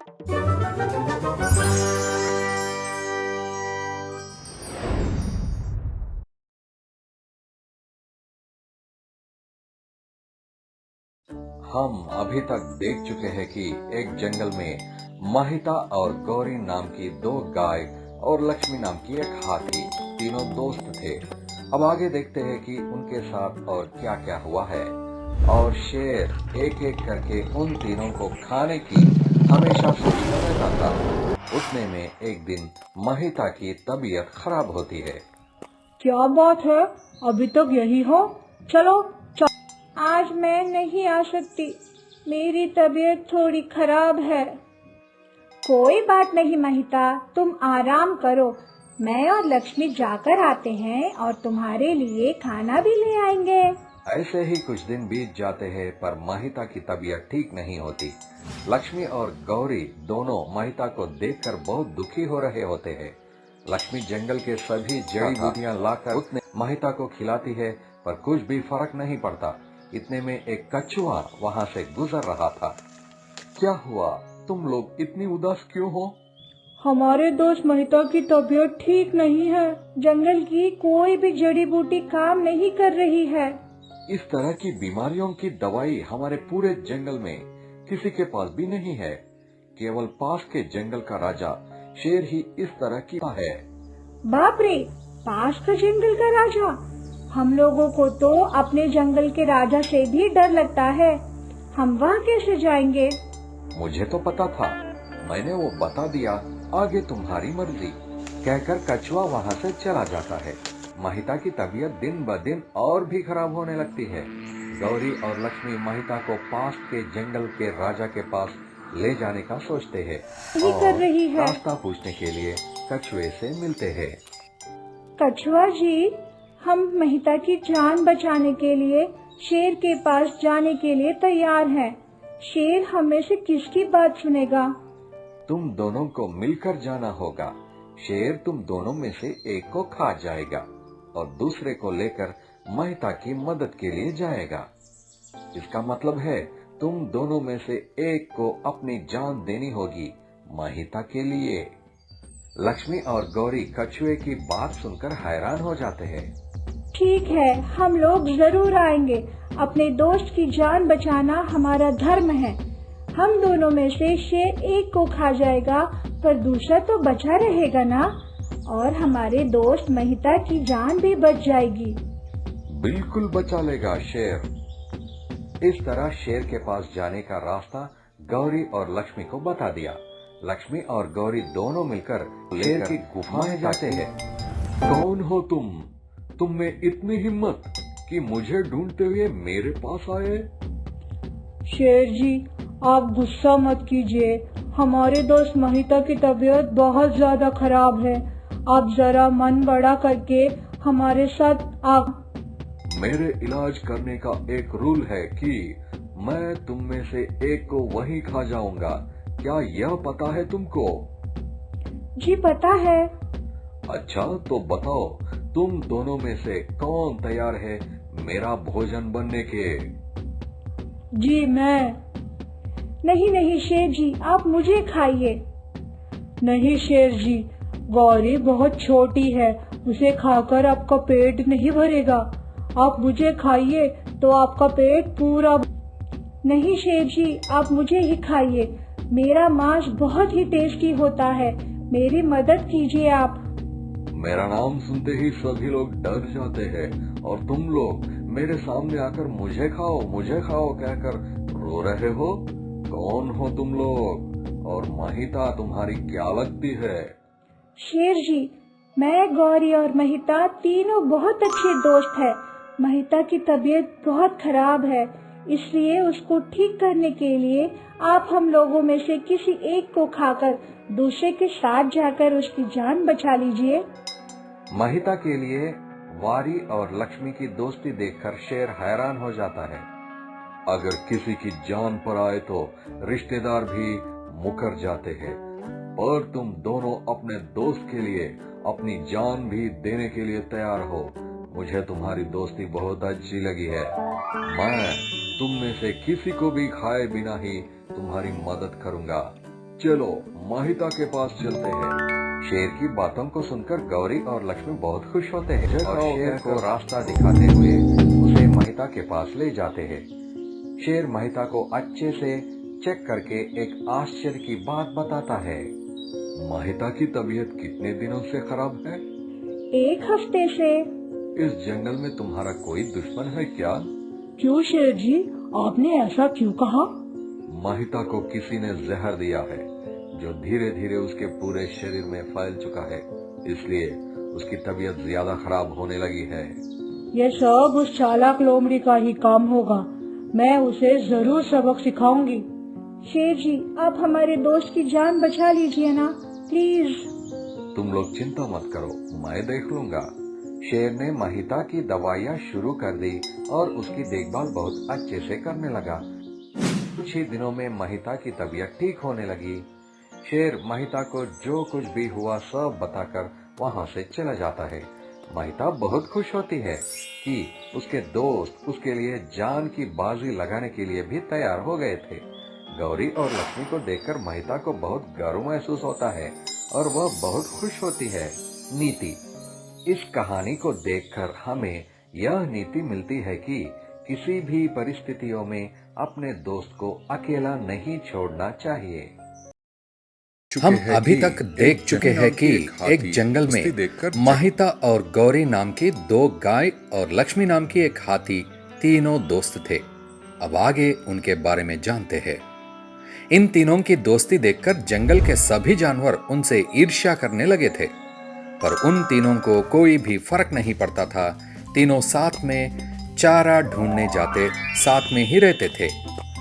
हम अभी तक देख चुके हैं कि एक जंगल में महिता और गौरी नाम की दो गाय और लक्ष्मी नाम की एक हाथी तीनों दोस्त थे। अब आगे देखते हैं कि उनके साथ और क्या क्या हुआ है। और शेर एक एक करके उन तीनों को खाने की हमेशा सोचता रहता था। उतने में एक दिन महिता की तबीयत खराब होती है। क्या बात है, अभी तक यही हो? चलो आज मैं नहीं आ सकती, मेरी तबीयत थोड़ी खराब है। कोई बात नहीं महिता, तुम आराम करो। मैं और लक्ष्मी जाकर आते हैं और तुम्हारे लिए खाना भी ले आएंगे। ऐसे ही कुछ दिन बीत जाते हैं, पर महिता की तबीयत ठीक नहीं होती। लक्ष्मी और गौरी दोनों महिता को देखकर बहुत दुखी हो रहे होते हैं। लक्ष्मी जंगल के सभी जड़ी बूटियां लाकर उसने महिता को खिलाती है, पर कुछ भी फर्क नहीं पड़ता। इतने में एक कछुआ वहाँ से गुजर रहा था। क्या हुआ? तुम लोग इतनी उदास क्यों हो? हमारे दोस्त महिता की तबीयत ठीक नहीं है। जंगल की कोई भी जड़ी बूटी काम नहीं कर रही है। इस तरह की बीमारियों की दवाई हमारे पूरे जंगल में किसी के पास भी नहीं है। केवल पास के जंगल का राजा शेर ही इस तरह की है। बाप रे, पास का जंगल का राजा? हम लोगों को तो अपने जंगल के राजा से भी डर लगता है। हम वहाँ कैसे जाएंगे? मुझे तो पता था, मैंने वो बता दिया। आगे तुम्हारी मर्जी, कहकर कछुआ वहाँ से चला जाता है। महिता की तबीयत दिन ब दिन और भी खराब होने लगती है। गौरी और लक्ष्मी महिता को पास के जंगल के राजा के पास ले जाने का सोचते हैं कर रही है। रास्ता पूछने के लिए कछुए से मिलते हैं। कछुआ जी, हम महिता की जान बचाने के लिए शेर के पास जाने के लिए तैयार हैं। शेर हमें से किसकी बात सुनेगा? तुम दोनों को मिलकर जाना होगा। शेर तुम दोनों में से एक को खा जाएगा और दूसरे को लेकर महिता की मदद के लिए जाएगा। इसका मतलब है तुम दोनों में से एक को अपनी जान देनी होगी महिता के लिए। लक्ष्मी और गौरी कछुए की बात सुनकर हैरान हो जाते हैं। ठीक है, हम लोग जरूर आएंगे। अपने दोस्त की जान बचाना हमारा धर्म है। हम दोनों में से शेर एक को खा जाएगा, पर दूसरा तो बचा रहेगा ना, और हमारे दोस्त महिता की जान भी बच जाएगी। बिल्कुल बचा लेगा शेर। इस तरह शेर के पास जाने का रास्ता गौरी और लक्ष्मी को बता दिया। लक्ष्मी और गौरी दोनों मिलकर शेर की गुफा में जाते हैं। कौन हो तुम? तुम में इतनी हिम्मत कि मुझे ढूंढते हुए मेरे पास आए? शेर जी, आप गुस्सा मत कीजिए। हमारे दोस्त महिता की तबीयत बहुत ज्यादा खराब है। आप जरा मन बड़ा करके हमारे साथ मेरे इलाज करने का एक रूल है कि मैं तुम में से एक को वहीं खा जाऊंगा। क्या यह पता है तुमको? जी पता है। अच्छा, तो बताओ, तुम दोनों में से कौन तैयार है मेरा भोजन बनने के? जी मैं। नहीं शेर जी, आप मुझे खाइए। नहीं शेर जी, गौरी बहुत छोटी है, उसे खाकर आपका पेट नहीं भरेगा। आप मुझे खाइए तो आपका पेट पूरा। नहीं शेर जी, आप मुझे ही खाइए। मेरा मांस बहुत ही टेस्टी होता है। मेरी मदद कीजिए आप। मेरा नाम सुनते ही सभी लोग डर जाते हैं और तुम लोग मेरे सामने आकर मुझे खाओ कहकर रो रहे हो। कौन हो तुम लोग और महिता तुम्हारी क्या लगती है? शेर जी, मैं, गौरी और महिता तीनों बहुत अच्छे दोस्त हैं। महिता की तबीयत बहुत खराब है, इसलिए उसको ठीक करने के लिए आप हम लोगों में से किसी एक को खाकर दूसरे के साथ जाकर उसकी जान बचा लीजिए। महिता के लिए वारी और लक्ष्मी की दोस्ती देखकर शेर हैरान हो जाता है। अगर किसी की जान पर आए तो रिश्तेदार भी मुकर जाते हैं, पर तुम दोनों अपने दोस्त के लिए अपनी जान भी देने के लिए तैयार हो। मुझे तुम्हारी दोस्ती बहुत अच्छी लगी है। मैं तुम में से किसी को भी खाए बिना ही तुम्हारी मदद करूंगा। चलो महिता के पास चलते हैं। शेर की बातों को सुनकर गौरी और लक्ष्मी बहुत खुश होते हैं और शेर को रास्ता दिखाते हुए उसे महिता के पास ले जाते हैं। शेर महिता को अच्छे से चेक करके एक आश्चर्य की बात बताता है। महिता की तबीयत कितने दिनों से खराब है? 1 हफ्ते से। इस जंगल में तुम्हारा कोई दुश्मन है क्या? क्यों शेर जी, आपने ऐसा क्यों कहा? महिता को किसी ने जहर दिया है जो धीरे धीरे उसके पूरे शरीर में फैल चुका है, इसलिए उसकी तबीयत ज्यादा खराब होने लगी है। ये सब उस चालाक लोमड़ी का ही काम होगा। मैं उसे जरूर सबक सिखाऊंगी। शेर जी, आप हमारे दोस्त की जान बचा लीजिए ना, प्लीज। तुम लोग चिंता मत करो, मैं देख लूंगा। शेर ने महिता की दवाइयाँ शुरू कर दी और उसकी देखभाल बहुत अच्छे से करने लगा। कुछ ही दिनों में महिता की तबीयत ठीक होने लगी। शेर महिता को जो कुछ भी हुआ सब बताकर वहाँ से चला जाता है। महिता बहुत खुश होती है कि उसके दोस्त उसके लिए जान की बाजी लगाने के लिए भी तैयार हो गए थे। गौरी और लक्ष्मी को देखकर महिता को बहुत गर्व महसूस होता है और वह बहुत खुश होती है। नीति: इस कहानी को देखकर हमें यह नीति मिलती है कि किसी भी परिस्थितियों में अपने दोस्त को अकेला नहीं छोड़ना चाहिए। हम अभी तक देख चुके हैं कि एक जंगल में महिता और गौरी नाम की 2 गाय और लक्ष्मी नाम की एक हाथी तीनों दोस्त थे। अब आगे उनके बारे में जानते हैं। इन तीनों की दोस्ती देखकर जंगल के सभी जानवर उनसे ईर्ष्या करने लगे थे, पर उन तीनों को कोई भी फर्क नहीं पड़ता था। तीनों साथ में चारा ढूंढने जाते, साथ में ही रहते थे।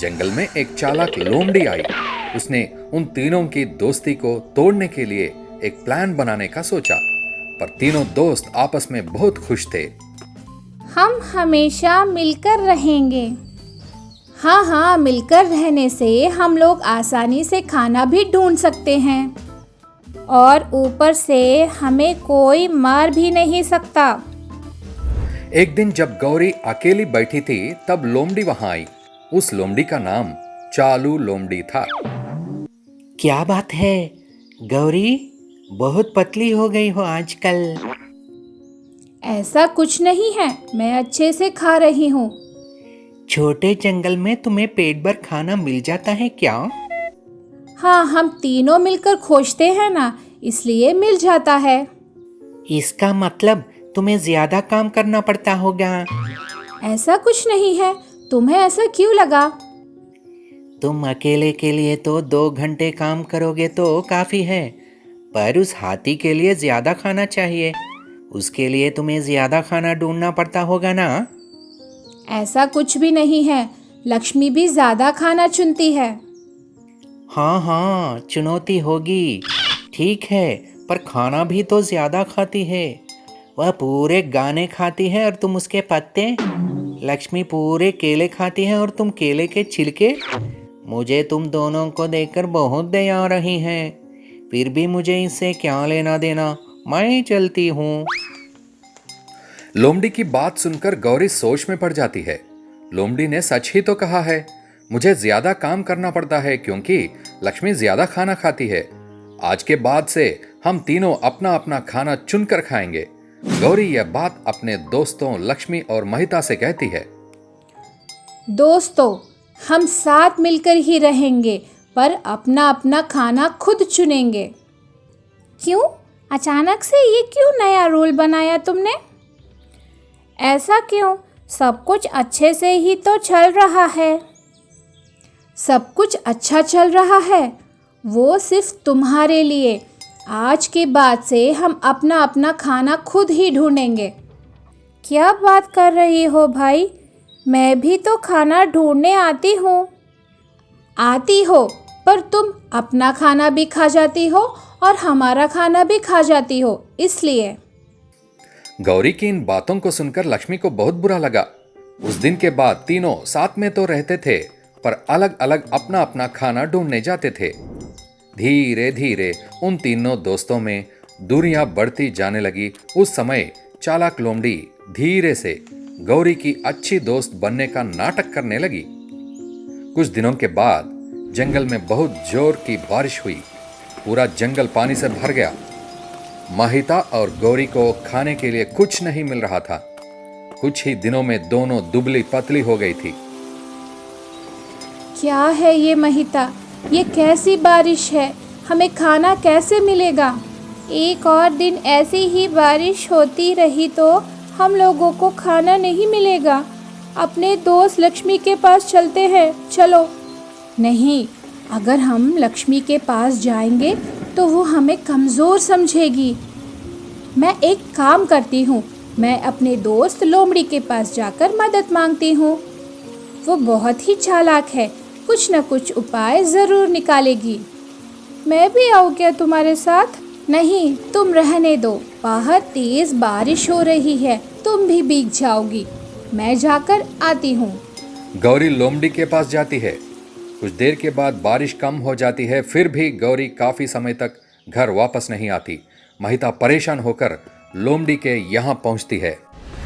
जंगल में एक चालाक लोमड़ी आई। उसने उन तीनों की दोस्ती को तोड़ने के लिए एक प्लान बनाने का सोचा, पर तीनों दोस्त आपस में बहुत खुश थे। हम हमेशा मिलकर रहेंगे। हाँ, मिलकर रहने से हम लोग आसानी से खाना भी ढूंढ सकते हैं और ऊपर से हमें कोई मार भी नहीं सकता। एक दिन जब गौरी अकेली बैठी थी, तब लोमड़ी वहां आई। उस लोमड़ी का नाम चालू लोमड़ी था। क्या बात है गौरी, बहुत पतली हो गई हो आजकल। ऐसा कुछ नहीं है, मैं अच्छे से खा रही हूँ। छोटे जंगल में तुम्हें पेट भर खाना मिल जाता है क्या? हाँ, हम तीनों मिलकर खोजते हैं ना, इसलिए मिल जाता है। इसका मतलब तुम्हें ज्यादा काम करना पड़ता होगा। ऐसा कुछ नहीं है, तुम्हें ऐसा क्यों लगा? तुम अकेले के लिए तो 2 घंटे काम करोगे तो काफी है, पर उस हाथी के लिए ज्यादा खाना चाहिए। उसके लिए तुम्हें ज्यादा खाना ढूंढना पड़ता होगा ना? ऐसा कुछ भी नहीं है, लक्ष्मी भी ज्यादा खाना चुनती है। हाँ, चुनौती होगी, ठीक है, पर खाना भी तो ज्यादा खाती है। वह पूरे गाने खाती है और तुम उसके पत्ते। लक्ष्मी पूरे केले खाती है और तुम केले के छिलके। मुझे तुम दोनों को देखकर बहुत दया आ रही है, फिर भी मुझे इससे क्या लेना देना, मैं चलती हूँ। लोमड़ी की बात सुनकर गौरी सोच में पड़ जाती है। लोमड़ी ने सच ही तो कहा है, मुझे ज्यादा काम करना पड़ता है क्योंकि लक्ष्मी ज्यादा खाना खाती है। आज के बाद से हम तीनों अपना अपना खाना चुनकर खाएंगे। गौरी यह बात अपने दोस्तों लक्ष्मी और महिता से कहती है। दोस्तों, हम साथ मिलकर ही रहेंगे, पर अपना अपना खाना खुद चुनेंगे। क्यों? अचानक से ये क्यों नया रूल बनाया तुमने? ऐसा क्यों? सब कुछ अच्छे से ही तो चल रहा है। सब कुछ अच्छा चल रहा है, वो सिर्फ तुम्हारे लिए। आज के बाद से हम अपना अपना खाना खुद ही ढूंढेंगे। क्या बात कर रही हो भाई? मैं भी तो खाना ढूंढने आती हूँ। आती हो, पर तुम अपना खाना भी खा जाती हो और हमारा खाना भी खा जाती हो, इसलिए। गौरी की इन बातों को सुनकर लक्ष्मी को बहुत बुरा लगा। उस दिन के बाद तीनों साथ में तो रहते थे, पर अलग अलग अपना अपना खाना ढूंढने जाते थे। धीरे धीरे उन तीनों दोस्तों में दूरियां बढ़ती जाने लगी। उस समय चालाक लोमड़ी धीरे से गौरी की अच्छी दोस्त बनने का नाटक करने लगी। कुछ दिनों के बाद जंगल में बहुत जोर की बारिश हुई। पूरा जंगल पानी से भर गया। महिता और गौरी को खाने के लिए कुछ नहीं मिल रहा था। कुछ ही दिनों में दोनों दुबली पतली हो गई थी। क्या है ये महिता, ये कैसी बारिश है, हमें खाना कैसे मिलेगा? एक और दिन ऐसी ही बारिश होती रही तो हम लोगों को खाना नहीं मिलेगा। अपने दोस्त लक्ष्मी के पास चलते हैं, चलो। नहीं, अगर हम लक्ष्मी के पास जाएंगे तो वो हमें कमज़ोर समझेगी। मैं एक काम करती हूँ, मैं अपने दोस्त लोमड़ी के पास जाकर मदद मांगती हूँ। वो बहुत ही चालाक है, कुछ न कुछ उपाय ज़रूर निकालेगी। मैं भी आऊँ क्या तुम्हारे साथ? नहीं, तुम रहने दो, बाहर तेज़ बारिश हो रही है, तुम भी भीग जाओगी। मैं जाकर आती हूँ। गौरी लोमड़ी के पास जाती है। कुछ देर के बाद बारिश कम हो जाती है, फिर भी गौरी काफी समय तक घर वापस नहीं आती। महिता परेशान होकर लोमड़ी के यहाँ पहुँचती है।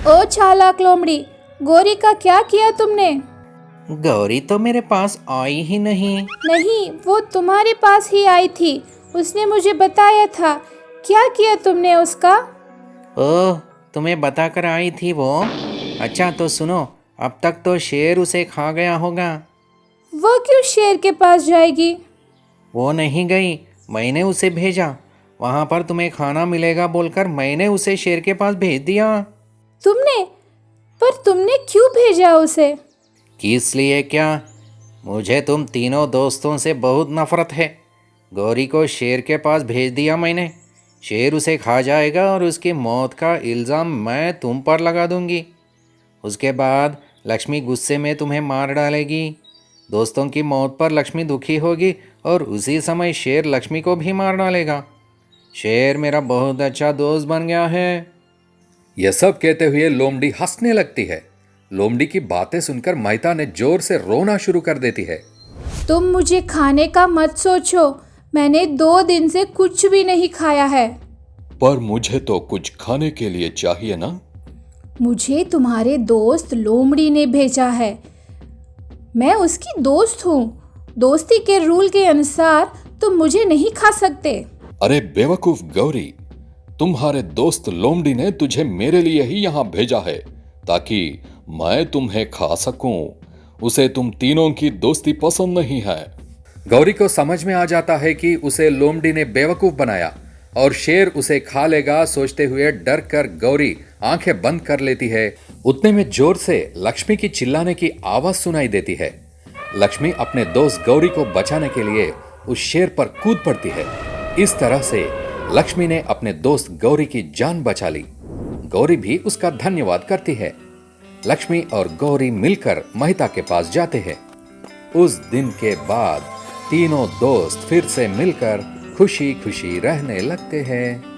ओ चालाक लोमड़ी, गौरी का क्या किया तुमने? गौरी तो मेरे पास आई ही नहीं। नहीं, वो तुम्हारे पास ही आई थी, उसने मुझे बताया था। क्या किया तुमने उसका? ओह, तुम्हें बताकर आई थी वो? अच्छा तो सुनो, अब तक तो शेर उसे खा गया होगा। वो क्यों शेर के पास जाएगी? वो नहीं गई, मैंने उसे भेजा। वहाँ पर तुम्हें खाना मिलेगा बोलकर मैंने उसे शेर के पास भेज दिया। तुमने? पर तुमने क्यों भेजा उसे? किस लिए क्या? मुझे तुम तीनों दोस्तों से बहुत नफरत है। गौरी को शेर के पास भेज दिया मैंने। शेर उसे खा जाएगा और उसकी मौत का इल्ज़ाम मैं तुम पर लगा दूंगी। उसके बाद लक्ष्मी गुस्से में तुम्हें मार डालेगी। दोस्तों की मौत पर लक्ष्मी दुखी होगी और उसी समय शेर लक्ष्मी को भी मार डालेगा। शेर मेरा बहुत अच्छा दोस्त बन गया है। यह सब कहते हुए लोमड़ी हंसने लगती है। लोमड़ी की बातें सुनकर महिता ने जोर से रोना शुरू कर देती है। तुम मुझे खाने का मत सोचो, मैंने 2 दिन से कुछ भी नहीं खाया है। पर मुझे तो कुछ खाने के लिए चाहिए ना। मुझे तुम्हारे दोस्त लोमड़ी ने भेजा है, मैं उसकी दोस्त हूँ। दोस्ती के रूल के अनुसार तुम मुझे नहीं खा सकते। अरे बेवकूफ गौरी, तुम्हारे दोस्त लोमड़ी ने तुझे मेरे लिए ही यहाँ भेजा है ताकि मैं तुम्हें खा सकूं। उसे तुम तीनों की दोस्ती पसंद नहीं है। गौरी को समझ में आ जाता है कि उसे लोमड़ी ने बेवकूफ बनाया और शेर उसे खा लेगा। सोचते हुए डर कर गौरी आंखें बंद कर लेती है। उतने में जोर से लक्ष्मी की चिल्लाने की आवाज सुनाई देती है। लक्ष्मी अपने दोस्त गौरी को बचाने के लिए उस शेर पर कूद पड़ती है। इस तरह से लक्ष्मी ने अपने दोस्त गौरी की जान बचा ली। गौरी भी उसका धन्यवाद करती है। लक्ष्मी और गौरी मिलकर महिता के पास जाते हैं। उस दिन के बाद तीनों दोस्त फिर से मिलकर खुशी खुशी रहने लगते हैं।